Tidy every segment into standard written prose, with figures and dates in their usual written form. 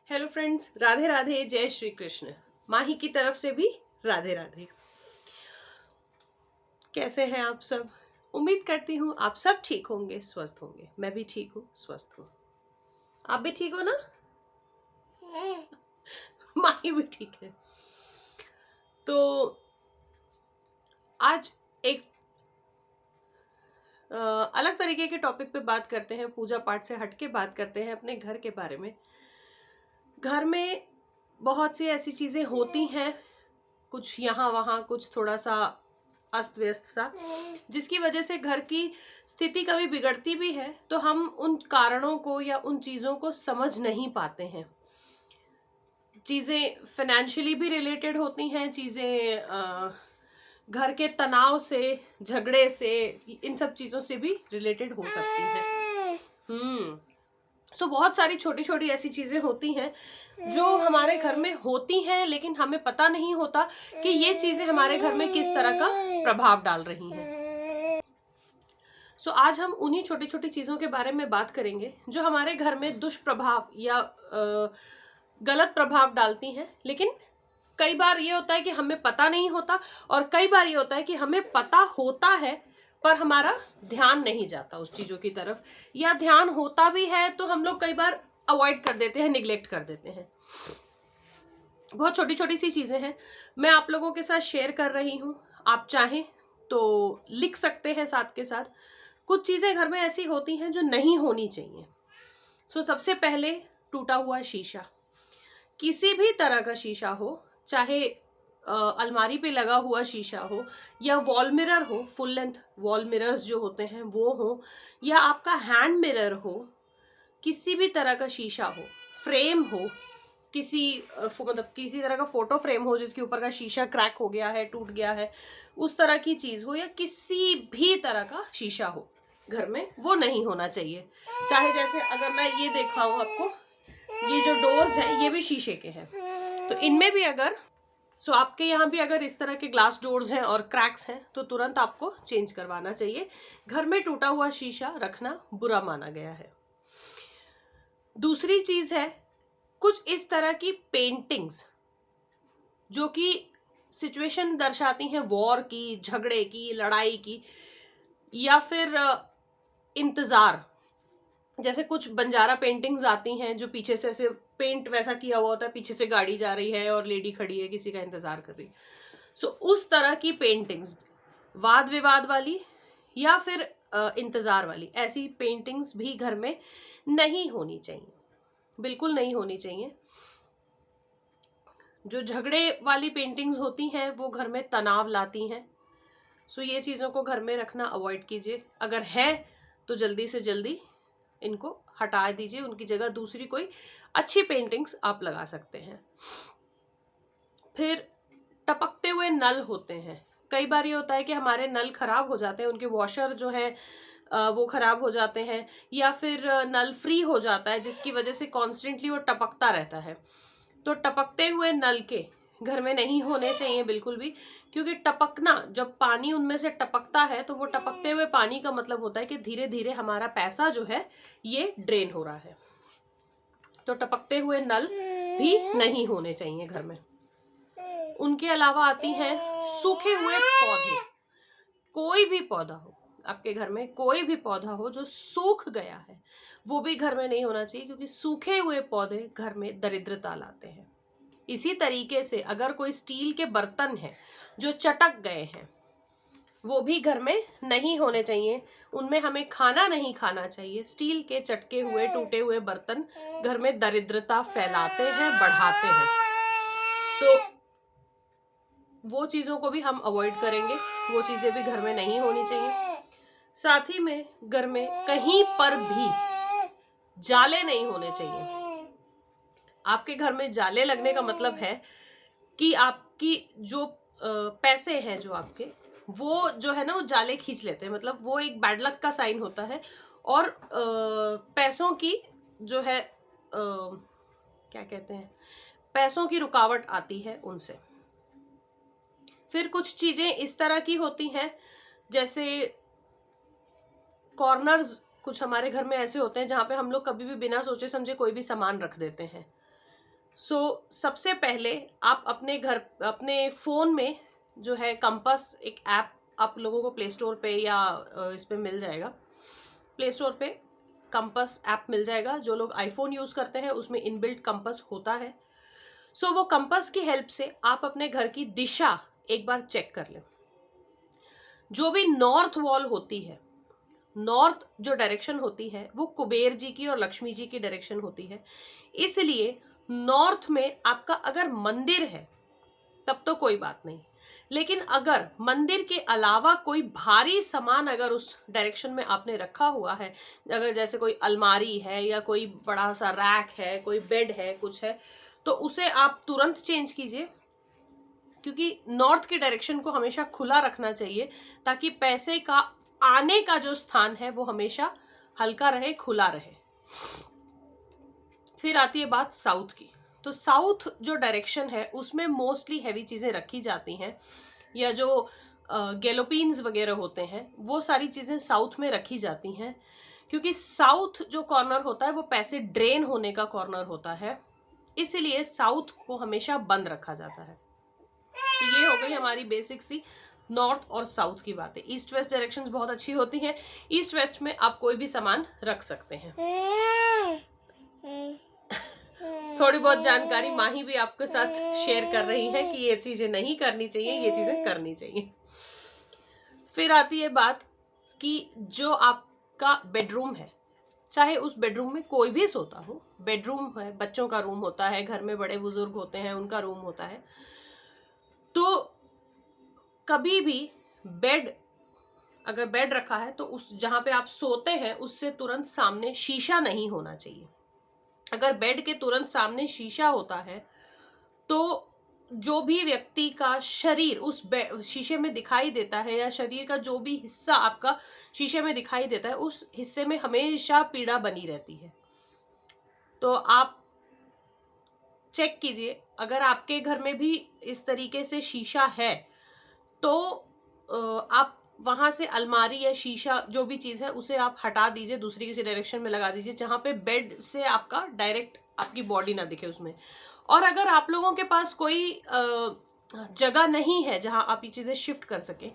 Hello friends, Radhe Radhe, जय श्री कृष्ण। माही की तरफ से भी राधे राधे। कैसे हैं आप सब? उम्मीद करती हूँ आप सब ठीक होंगे, स्वस्थ होंगे। मैं भी ठीक हूँ, स्वस्थ हूँ। आप भी ठीक हो ना? माही भी ठीक है। तो आज एक अलग तरीके के टॉपिक पे बात करते हैं। पूजा पाठ से हटके बात करते हैं अपने घर के बारे में। घर में बहुत सी ऐसी चीजें होती हैं, कुछ यहाँ वहाँ, कुछ थोड़ा सा अस्त व्यस्त सा, जिसकी वजह से घर की स्थिति कभी बिगड़ती भी है तो हम उन कारणों को या उन चीजों को समझ नहीं पाते हैं। चीजें फाइनेंशियली भी रिलेटेड होती हैं, चीजें घर के तनाव से, झगड़े से, इन सब चीजों से भी रिलेटेड हो सकती हैं। सो बहुत सारी छोटी छोटी ऐसी चीजें होती हैं जो हमारे घर में होती हैं, लेकिन हमें पता नहीं होता कि ये चीजें हमारे घर में किस तरह का प्रभाव डाल रही हैं। सो आज हम उन्हीं छोटी छोटी चीजों के बारे में बात करेंगे जो हमारे घर में दुष्प्रभाव या गलत प्रभाव डालती हैं। लेकिन कई बार ये होता है कि हमें पता नहीं होता, और कई बार ये होता है कि हमें पता होता है पर हमारा ध्यान नहीं जाता उस चीजों की तरफ, या ध्यान होता भी है तो हम लोग कई बार अवॉइड कर देते हैं, निग्लेक्ट कर देते हैं। बहुत छोटी छोटी सी चीजें हैं, मैं आप लोगों के साथ शेयर कर रही हूं। आप चाहें तो लिख सकते हैं साथ के साथ। कुछ चीजें घर में ऐसी होती हैं जो नहीं होनी चाहिए। सबसे पहले टूटा हुआ शीशा, किसी भी तरह का शीशा हो, चाहे अलमारी पे लगा हुआ शीशा हो या वॉल मिरर हो, फुल लेंथ वॉल मिरर्स जो होते हैं वो हो, या आपका हैंड मिरर हो, किसी भी तरह का शीशा हो, फ्रेम हो, मतलब किसी तरह का फोटो फ्रेम हो जिसके ऊपर का शीशा क्रैक हो गया है, टूट गया है, उस तरह की चीज हो, या किसी भी तरह का शीशा हो घर में, वो नहीं होना चाहिए। चाहे जैसे अगर मैं ये दिखाऊं आपको, ये जो डोर्स हैं ये भी शीशे के हैं, तो इनमें भी अगर आपके यहाँ भी अगर इस तरह के ग्लास डोर्स हैं और क्रैक्स हैं तो तुरंत आपको चेंज करवाना चाहिए। घर में टूटा हुआ शीशा रखना बुरा माना गया है। दूसरी चीज है कुछ इस तरह की पेंटिंग्स जो कि सिचुएशन दर्शाती हैं वॉर की, झगड़े की, लड़ाई की, या फिर इंतजार। जैसे कुछ बंजारा पेंटिंग्स आती हैं जो पीछे से ऐसे पेंट वैसा किया हुआ होता है, पीछे से गाड़ी जा रही है और लेडी खड़ी है, किसी का इंतजार कर रही है। उस तरह की पेंटिंग्स, वाद विवाद वाली या फिर इंतजार वाली, ऐसी पेंटिंग्स भी घर में नहीं होनी चाहिए, बिल्कुल नहीं होनी चाहिए। जो झगड़े वाली पेंटिंग्स होती हैं वो घर में तनाव लाती हैं। ये चीजों को घर में रखना अवॉइड कीजिए। अगर है तो जल्दी से जल्दी इनको हटा दीजिए, उनकी जगह दूसरी कोई अच्छी पेंटिंग्स आप लगा सकते हैं। फिर टपकते हुए नल होते हैं। कई बार ये होता है कि हमारे नल खराब हो जाते हैं, उनके वॉशर जो है वो खराब हो जाते हैं, या फिर नल फ्री हो जाता है जिसकी वजह से कॉन्स्टेंटली वो टपकता रहता है। तो टपकते हुए नल के घर में नहीं होने चाहिए बिल्कुल भी, क्योंकि टपकना, जब पानी उनमें से टपकता है तो वो टपकते हुए पानी का मतलब होता है कि धीरे धीरे हमारा पैसा जो है ये ड्रेन हो रहा है। तो टपकते हुए नल भी नहीं होने चाहिए घर में। उनके अलावा आती हैं सूखे हुए पौधे। कोई भी पौधा हो आपके घर में, कोई भी पौधा हो जो सूख गया है, वो भी घर में नहीं होना चाहिए, क्योंकि सूखे हुए पौधे घर में दरिद्रता लाते हैं। इसी तरीके से अगर कोई स्टील के बर्तन है जो चटक गए हैं, वो भी घर में नहीं होने चाहिए। उनमें हमें खाना नहीं खाना चाहिए। स्टील के चटके हुए, टूटे हुए बर्तन घर में दरिद्रता फैलाते हैं, बढ़ाते हैं। तो वो चीजों को भी हम अवॉइड करेंगे, वो चीजें भी घर में नहीं होनी चाहिए। साथ ही में घर में कहीं पर भी जाले नहीं होने चाहिए। आपके घर में जाले लगने का मतलब है कि आपकी जो पैसे हैं जो आपके, वो जो है ना वो जाले खींच लेते हैं, मतलब वो एक बैड लक का साइन होता है। और पैसों की जो है क्या कहते हैं, पैसों की रुकावट आती है उनसे। फिर कुछ चीजें इस तरह की होती हैं, जैसे कॉर्नर्स कुछ हमारे घर में ऐसे होते हैं जहां पे हम लोग कभी भी बिना सोचे समझे कोई भी सामान रख देते हैं। सबसे पहले आप अपने फोन में जो है कंपास एक ऐप आप लोगों को प्ले स्टोर पे या इस पे मिल जाएगा। प्ले स्टोर पे कंपास ऐप मिल जाएगा। जो लोग आईफोन यूज करते हैं उसमें इनबिल्ट कंपास होता है। वो कंपास की हेल्प से आप अपने घर की दिशा एक बार चेक कर लें। जो भी नॉर्थ वॉल होती है, नॉर्थ जो डायरेक्शन होती है वो कुबेर जी की और लक्ष्मी जी की डायरेक्शन होती है। इसलिए नॉर्थ में आपका अगर मंदिर है तब तो कोई बात नहीं, लेकिन अगर मंदिर के अलावा कोई भारी सामान अगर उस डायरेक्शन में आपने रखा हुआ है, अगर जैसे कोई अलमारी है या कोई बड़ा सा रैक है, कोई बेड है, कुछ है, तो उसे आप तुरंत चेंज कीजिए। क्योंकि नॉर्थ के डायरेक्शन को हमेशा खुला रखना चाहिए ताकि पैसे का आने का जो स्थान है वो हमेशा हल्का रहे, खुला रहे। फिर आती है बात साउथ की। तो साउथ जो डायरेक्शन है उसमें मोस्टली हैवी चीजें रखी जाती हैं, या जो गैलोपिन्स वगैरह होते हैं वो सारी चीजें साउथ में रखी जाती हैं। क्योंकि साउथ जो कॉर्नर होता है वो पैसे ड्रेन होने का कॉर्नर होता है, इसीलिए साउथ को हमेशा बंद रखा जाता है। तो ये हो गई हमारी बेसिक सी नॉर्थ और साउथ की बातें। ईस्ट वेस्ट डायरेक्शंस बहुत अच्छी होती हैं। ईस्ट वेस्ट में आप कोई भी सामान रख सकते हैं। थोड़ी बहुत जानकारी माही भी आपके साथ शेयर कर रही है कि ये चीजें नहीं करनी चाहिए, ये चीजें करनी चाहिए। फिर आती है बात कि जो आपका बेडरूम है, चाहे उस बेडरूम में कोई भी सोता हो, बेडरूम है, बच्चों का रूम होता है, घर में बड़े बुजुर्ग होते हैं उनका रूम होता है, तो कभी भी बेड अगर बेड रखा है तो उस जहां पे आप सोते हैं उससे तुरंत सामने शीशा नहीं होना चाहिए। अगर बेड के तुरंत सामने शीशा होता है तो जो भी व्यक्ति का शरीर उस शीशे में दिखाई देता है, या शरीर का जो भी हिस्सा आपका शीशे में दिखाई देता है, उस हिस्से में हमेशा पीड़ा बनी रहती है। तो आप चेक कीजिए, अगर आपके घर में भी इस तरीके से शीशा है तो आप वहां से अलमारी या शीशा जो भी चीज है उसे आप हटा दीजिए, दूसरी किसी डायरेक्शन में लगा दीजिए जहां पे बेड से आपका डायरेक्ट आपकी बॉडी ना दिखे उसमें। और अगर आप लोगों के पास कोई जगह नहीं है जहां आप ये चीजें शिफ्ट कर सके,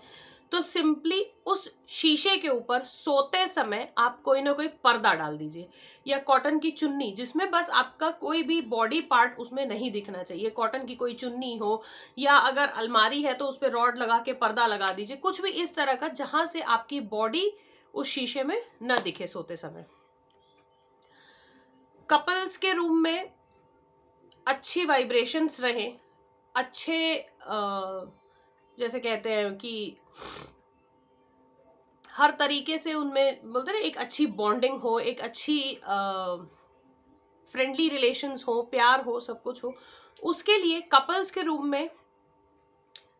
तो सिंपली उस शीशे के ऊपर सोते समय आप कोई ना कोई पर्दा डाल दीजिए, या कॉटन की चुन्नी जिसमें बस आपका कोई भी बॉडी पार्ट उसमें नहीं दिखना चाहिए। कॉटन की कोई चुन्नी हो, या अगर अलमारी है तो उस पर रॉड लगा के पर्दा लगा दीजिए, कुछ भी इस तरह का जहां से आपकी बॉडी उस शीशे में न दिखे सोते समय। कपल्स के रूम में अच्छी वाइब्रेशंस रहे, अच्छे जैसे कहते हैं कि हर तरीके से उनमें बोलते हैं एक अच्छी बॉन्डिंग हो, एक अच्छी फ्रेंडली रिलेशंस हो, प्यार हो, सब कुछ हो, उसके लिए कपल्स के रूम में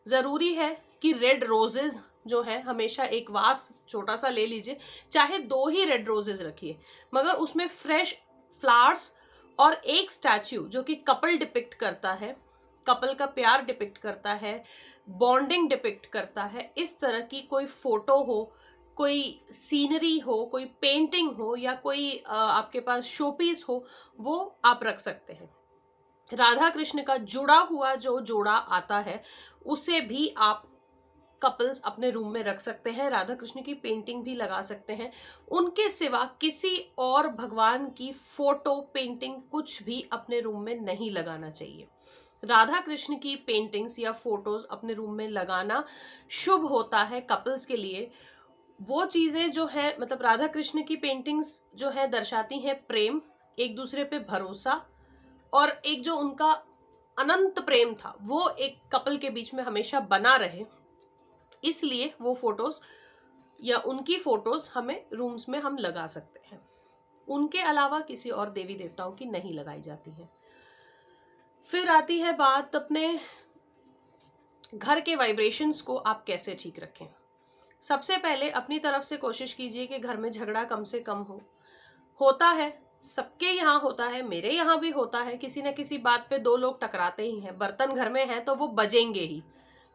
जरूरी है कि रेड रोजेज जो है हमेशा एक वास छोटा सा ले लीजिए, चाहे 2 ही रेड रोजेज रखिए, मगर उसमें फ्रेश फ्लावर्स और एक स्टैच्यू जो कि कपल डिपिक्ट करता है, कपल का प्यार डिपिक्ट करता है, बॉन्डिंग डिपिक्ट करता है, इस तरह की कोई फोटो हो, कोई सीनरी हो, कोई पेंटिंग हो, या कोई आपके पास शोपीस हो, वो आप रख सकते हैं। राधा कृष्ण का जुड़ा हुआ जो जोड़ा आता है उसे भी आप कपल्स अपने रूम में रख सकते हैं। राधा कृष्ण की पेंटिंग भी लगा सकते हैं। उनके सिवा किसी और भगवान की फोटो, पेंटिंग कुछ भी अपने रूम में नहीं लगाना चाहिए। राधा कृष्ण की पेंटिंग्स या फोटोज अपने रूम में लगाना शुभ होता है कपल्स के लिए। वो चीजें जो है, मतलब राधा कृष्ण की पेंटिंग्स जो है दर्शाती हैं प्रेम, एक दूसरे पे भरोसा, और एक जो उनका अनंत प्रेम था वो एक कपल के बीच में हमेशा बना रहे, इसलिए वो फोटोज या उनकी फोटोज हमें रूम्स में हम लगा सकते हैं। उनके अलावा किसी और देवी देवताओं की नहीं लगाई जाती है। फिर आती है बात अपने घर के वाइब्रेशंस को आप कैसे ठीक रखें। सबसे पहले अपनी तरफ से कोशिश कीजिए कि घर में झगड़ा कम से कम हो। होता है, सबके यहाँ होता है, मेरे यहाँ भी होता है, किसी न किसी बात पे 2 लोग टकराते ही हैं। बर्तन घर में है तो वो बजेंगे ही,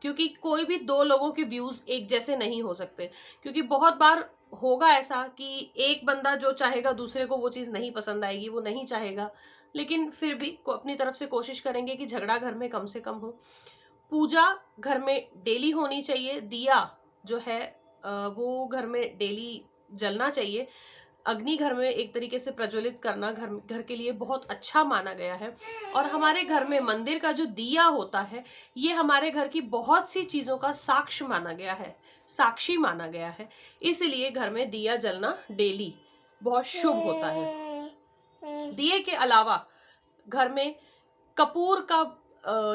क्योंकि कोई भी 2 लोगों के व्यूज एक जैसे नहीं हो सकते। क्योंकि बहुत बार होगा ऐसा कि एक बंदा जो चाहेगा दूसरे को वो चीज नहीं पसंद आएगी, वो नहीं चाहेगा, लेकिन फिर भी अपनी तरफ से कोशिश करेंगे कि झगड़ा घर में कम से कम हो। पूजा घर में डेली होनी चाहिए, दिया जो है वो घर में डेली जलना चाहिए। अग्नि घर में एक तरीके से प्रज्वलित करना घर के लिए बहुत अच्छा माना गया है। और हमारे घर में मंदिर का जो दिया होता है ये हमारे घर की बहुत सी चीजों का साक्ष्य माना गया है, साक्षी माना गया है, इसलिए घर में दिया जलना डेली बहुत शुभ होता है। दिए के अलावा घर में कपूर का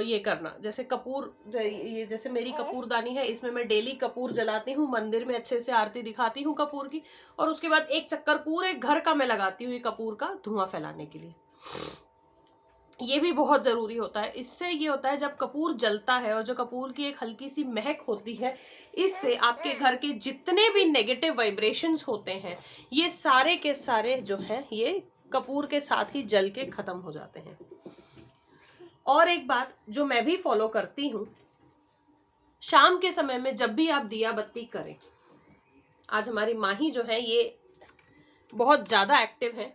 ये करना, जैसे कपूर, ये जैसे मेरी कपूरदानी है, इसमें मैं डेली कपूर जलाती हूँ, मंदिर में अच्छे से आरती दिखाती हूँ कपूर की, और उसके बाद एक चक्कर पूरे घर का मैं लगाती हूँ ये कपूर का धुआं फैलाने के लिए। ये भी बहुत जरूरी होता है। इससे ये होता है जब कपूर जलता है और जो कपूर की एक हल्की सी महक होती है, इससे आपके घर के जितने भी नेगेटिव वाइब्रेशंस होते हैं ये सारे के सारे जो है ये कपूर के साथ ही जल के खत्म हो जाते हैं। और एक बात जो मैं भी फॉलो करती हूँ, शाम के समय में जब भी आप दिया बत्ती करें, आज हमारी माही जो है ये बहुत ज्यादा एक्टिव है,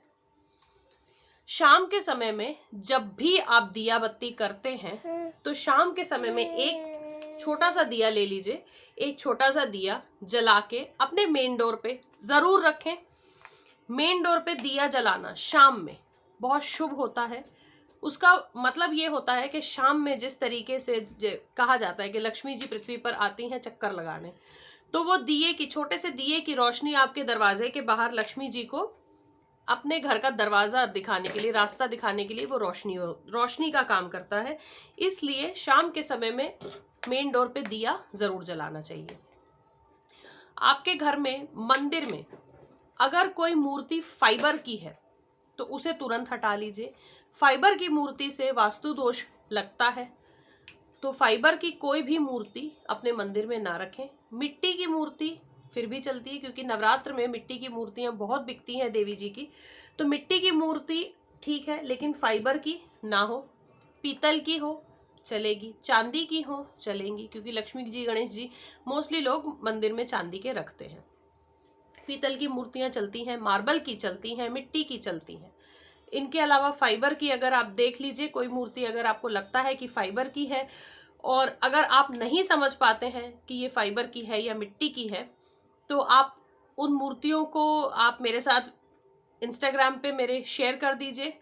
शाम के समय में जब भी आप दिया बत्ती करते हैं तो शाम के समय में एक छोटा सा दिया ले लीजिए, एक छोटा सा दिया जला के अपने मेन डोर पे जरूर रखें। मेन डोर पे दिया जलाना शाम में बहुत शुभ होता है। उसका मतलब ये होता है कि शाम में जिस तरीके से कहा जाता है कि लक्ष्मी जी पृथ्वी पर आती हैं चक्कर लगाने, तो वो दिए की, छोटे से दिए की रोशनी आपके दरवाजे के बाहर लक्ष्मी जी को अपने घर का दरवाजा दिखाने के लिए, रास्ता दिखाने के लिए वो रोशनी का काम करता है। इसलिए शाम के समय में मेन डोर पे दिया जरूर जलाना चाहिए। आपके घर में, मंदिर में अगर कोई मूर्ति फाइबर की है तो उसे तुरंत हटा लीजिए। फाइबर की मूर्ति से वास्तु दोष लगता है, तो फाइबर की कोई भी मूर्ति अपने मंदिर में ना रखें। मिट्टी की मूर्ति फिर भी चलती है, क्योंकि नवरात्र में मिट्टी की मूर्तियां बहुत बिकती हैं देवी जी की, तो मिट्टी की मूर्ति ठीक है, लेकिन फाइबर की ना हो। पीतल की हो चलेगी, चांदी की हो चलेंगी, क्योंकि लक्ष्मी जी, गणेश जी मोस्टली लोग मंदिर में चांदी के रखते हैं। पीतल की मूर्तियां चलती हैं, मार्बल की चलती हैं, मिट्टी की चलती हैं। इनके अलावा फाइबर की अगर आप देख लीजिए, कोई मूर्ति अगर आपको लगता है कि फाइबर की है और अगर आप नहीं समझ पाते हैं कि ये फाइबर की है या मिट्टी की है, तो आप उन मूर्तियों को आप मेरे साथ इंस्टाग्राम पे मेरे शेयर कर दीजिए,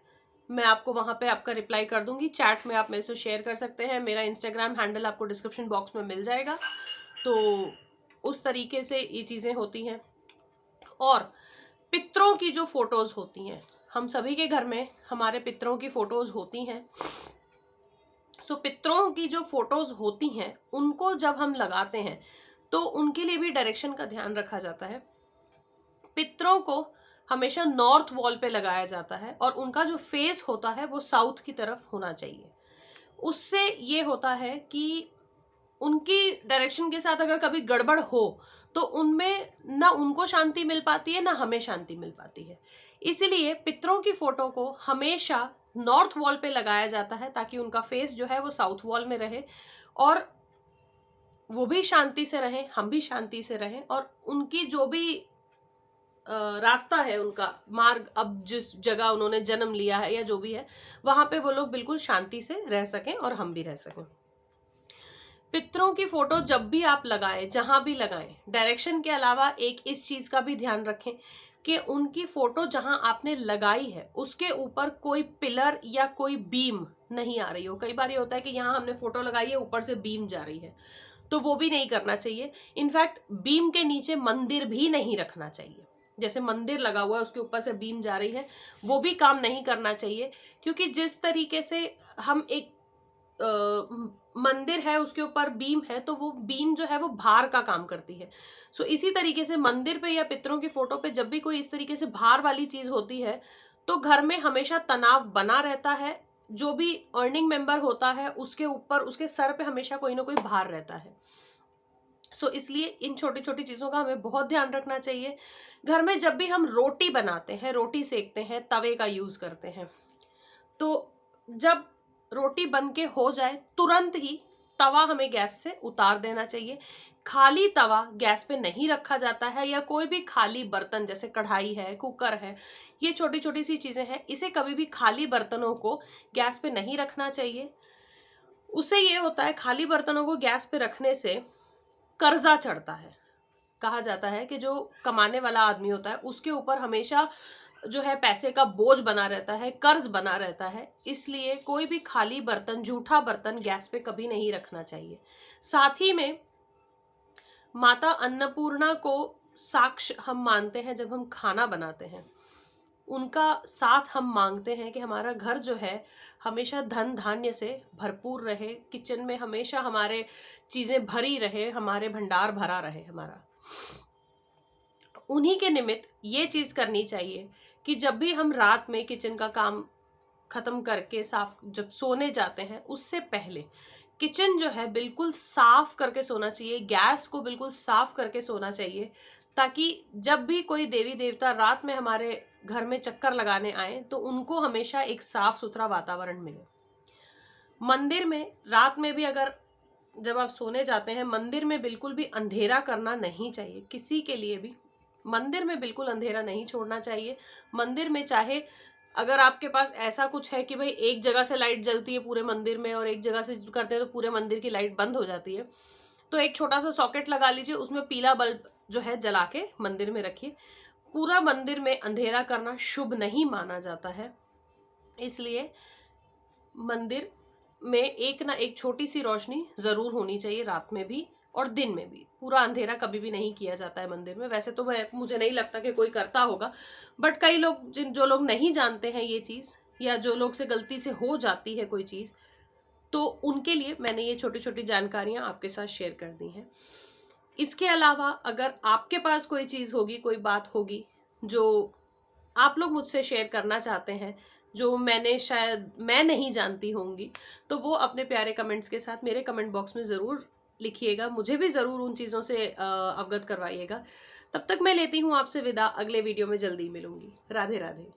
मैं आपको वहां पे आपका रिप्लाई कर दूंगी। चैट में आप मेरे से शेयर कर सकते हैं, मेरा इंस्टाग्राम हैंडल आपको डिस्क्रिप्शन बॉक्स में मिल जाएगा। तो उस तरीके से ये चीजें होती हैं। और पितरों की जो फोटोज होती हैं, हम सभी के घर में हमारे पितरों की फोटोज होती हैं। सो पितरों की जो फोटोज होती हैं उनको जब हम लगाते हैं तो उनके लिए भी डायरेक्शन का ध्यान रखा जाता है। पितरों को हमेशा नॉर्थ वॉल पे लगाया जाता है और उनका जो फेस होता है वो साउथ की तरफ होना चाहिए। उससे ये होता है कि उनकी डायरेक्शन के साथ अगर कभी गड़बड़ हो तो उनमें ना उनको शांति मिल पाती है ना हमें शांति मिल पाती है। इसीलिए पितरों की फोटो को हमेशा नॉर्थ वॉल पे लगाया जाता है, ताकि उनका फेस जो है वो साउथ वॉल में रहे और वो भी शांति से रहे, हम भी शांति से रहें, और उनकी जो भी रास्ता है, उनका मार्ग, अब जिस जगह उन्होंने जन्म लिया है या जो भी है, वहां पे वो लोग बिल्कुल शांति से रह सकें और हम भी रह सकें। पितरों की फोटो जब भी आप लगाएं, जहां भी लगाएं, डायरेक्शन के अलावा एक इस चीज का भी ध्यान रखें कि उनकी फोटो जहां आपने लगाई है उसके ऊपर कोई पिलर या कोई बीम नहीं आ रही हो। कई बार ये होता है कि यहाँ हमने फोटो लगाई है, ऊपर से बीम जा रही है, तो वो भी नहीं करना चाहिए। इनफैक्ट बीम के नीचे मंदिर भी नहीं रखना चाहिए। जैसे मंदिर लगा हुआ है उसके ऊपर से बीम जा रही है, वो भी काम नहीं करना चाहिए, क्योंकि जिस तरीके से हम एक मंदिर है उसके ऊपर बीम है, तो वो बीम जो है वो भार का काम करती है। सो इसी तरीके से मंदिर पे या पितरों की फोटो पे जब भी कोई इस तरीके से भार वाली चीज होती है तो घर में हमेशा तनाव बना रहता है। जो भी अर्निंग मेंबर होता है उसके ऊपर, उसके सर पे हमेशा कोई ना कोई भार रहता है। सो इसलिए इन छोटी छोटी चीजों का हमें बहुत ध्यान रखना चाहिए। घर में जब भी हम रोटी बनाते हैं, रोटी सेकते हैं, तवे का यूज करते हैं, तो जब रोटी बन के हो जाए तुरंत ही तवा हमें गैस से उतार देना चाहिए। खाली तवा गैस पे नहीं रखा जाता है, या कोई भी खाली बर्तन जैसे कढ़ाई है, कुकर है, ये छोटी छोटी सी चीजें हैं, इसे कभी भी खाली बर्तनों को गैस पे नहीं रखना चाहिए। उससे ये होता है, खाली बर्तनों को गैस पे रखने से कर्जा चढ़ता है। कहा जाता है कि जो कमाने वाला आदमी होता है उसके ऊपर हमेशा जो है पैसे का बोझ बना रहता है, कर्ज बना रहता है। इसलिए कोई भी खाली बर्तन, जूठा बर्तन गैस पे कभी नहीं रखना चाहिए। साथ ही में माता अन्नपूर्णा को साक्ष्य हम मानते हैं जब हम खाना बनाते हैं, उनका साथ हम मांगते हैं कि हमारा घर जो है हमेशा धन धान्य से भरपूर रहे, किचन में हमेशा हमारे चीजें भरी रहे, हमारे भंडार भरा रहे हमारा। उन्हीं के निमित्त ये चीज करनी चाहिए कि जब भी हम रात में किचन का काम खत्म करके साफ जब सोने जाते हैं, उससे पहले किचन जो है बिल्कुल साफ करके सोना चाहिए, गैस को बिल्कुल साफ करके सोना चाहिए, ताकि जब भी कोई देवी देवता रात में हमारे घर में चक्कर लगाने आए तो उनको हमेशा एक साफ सुथरा वातावरण मिले। मंदिर में रात में भी अगर जब आप सोने जाते हैं, मंदिर में बिल्कुल भी अंधेरा करना नहीं चाहिए, किसी के लिए भी मंदिर में बिल्कुल अंधेरा नहीं छोड़ना चाहिए। मंदिर में चाहे अगर आपके पास ऐसा कुछ है कि भाई एक जगह से लाइट जलती है पूरे मंदिर में और एक जगह से करते हैं तो पूरे मंदिर की लाइट बंद हो जाती है, तो एक छोटा सा सॉकेट लगा लीजिए, उसमें पीला बल्ब जो है जला के मंदिर में रखिए। पूरा मंदिर में अंधेरा करना शुभ नहीं माना जाता है, इसलिए मंदिर में एक ना एक छोटी सी रोशनी जरूर होनी चाहिए, रात में भी और दिन में भी। पूरा अंधेरा कभी भी नहीं किया जाता है मंदिर में। वैसे तो मुझे नहीं लगता कि कोई करता होगा, बट कई लोग जो लोग नहीं जानते हैं ये चीज, या जो लोग से गलती से हो जाती है कोई चीज, तो उनके लिए मैंने ये छोटी छोटी जानकारियां आपके साथ शेयर कर दी हैं। इसके अलावा अगर आपके पास कोई चीज होगी, कोई बात होगी जो आप लोग मुझसे शेयर करना चाहते हैं, जो मैंने शायद मैं नहीं जानती होंगी, तो वो अपने प्यारे कमेंट्स के साथ मेरे कमेंट बॉक्स में जरूर लिखिएगा। मुझे भी जरूर उन चीजों से अवगत करवाइएगा। तब तक मैं लेती हूँ आपसे विदा, अगले वीडियो में जल्दी मिलूंगी। राधे राधे।